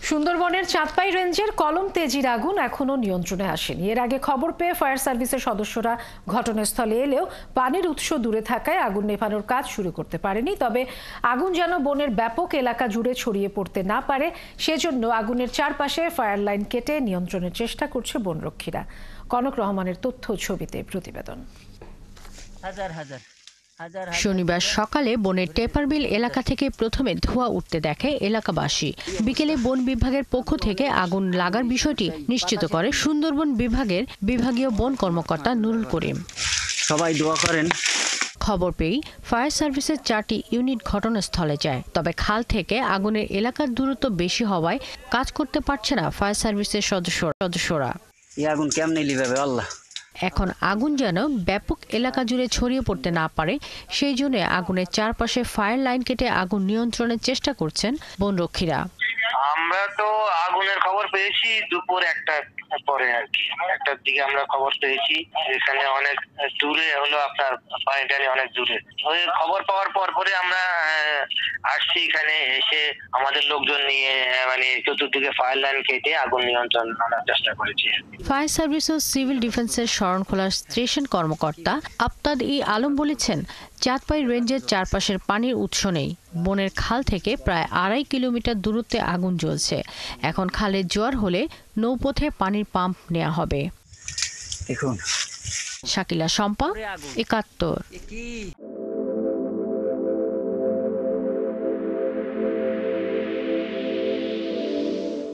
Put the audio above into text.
সুন্দরবনের চাঁদপাই রেঞ্জের কলম তেজির আগুন এখনো নিয়ন্ত্রণে আসেনি। এর আগে খবর পেয়ে ফায়ার সার্ভিসের সদস্যরা ঘটনাস্থলে এলেও পানির উৎস দূরে থাকায় আগুন নেভানোর কাজ শুরু করতে পারেনি। তবে আগুন যেন বনের ব্যাপক এলাকা জুড়ে ছড়িয়ে পড়তে না পারে সেজন্য আগুনের চারপাশে ফায়ার লাইন কেটে নিয়ন্ত্রণের চেষ্টা করছে বনরক্ষীরা। কনক রহমানের তথ্য ছবিতে প্রতিবেদন। শনিবার সকালে বনের টেপারবিল এলাকা থেকে প্রথমে ধোঁয়া উঠতে দেখে এলাকাবাসী। বিকেলে বন বিভাগের পক্ষ থেকে আগুন লাগার বিষয়টি নিশ্চিত করে সুন্দরবন বিভাগের বিভাগীয় বন কর্মকর্তা নুরুল করিম। সবাই দোয়া করেন। খবর পেয়ে ফায়ার সার্ভিসের 4টি ইউনিট ঘটনাস্থলে যায়। তবে খাল থেকে আগুনের এলাকার দূরত্ব বেশি হওয়ায় কাজ করতে পারছে না ফায়ার সার্ভিসের সদস্যরা। এই আগুন কেমনে লিভাবে আল্লাহ। এখন আগুন যেন ব্যাপক এলাকা জুড়ে ছড়িয়ে পড়তে না পারে সেই জন্য আগুনের চারপাশে ফায়ার লাইন কেটে আগুন নিয়ন্ত্রণের চেষ্টা করছেন বনরক্ষীরা। আমরা তো আগুনের খবর পেয়েছি দুপুর 1টার পরে আর কি, 1টার দিকে আমরা খবর পেয়েছি। এখানে অনেক দূরে হলো আপনার পানিটানি অনেক দূরে। ওই খবর পাওয়ার পরে আমরা আসছি এখানে, এসে আমাদের লোকজন নিয়ে মানে চতুর্দিকে ফায়ার লাইন কেটে আগুন নিয়ন্ত্রণ আনার চেষ্টা করেছি। ফায়ার সার্ভিস ও সিভিল ডিফেন্সের শরণখোলা স্টেশন কর্মকর্তা আফতাব আলম বলেছেন, চাঁদপাই রেঞ্জের চারপাশের পানির উৎস নেই। বনের খাল থেকে প্রায় 2.5 কিলোমিটার দূরত্বে আগুন জ্বলছে। এখন খালে জোয়ার হলে নৌপথে পানির পাম্প নেওয়া হবে। দেখুন। শাকিলা শম্পা, 71।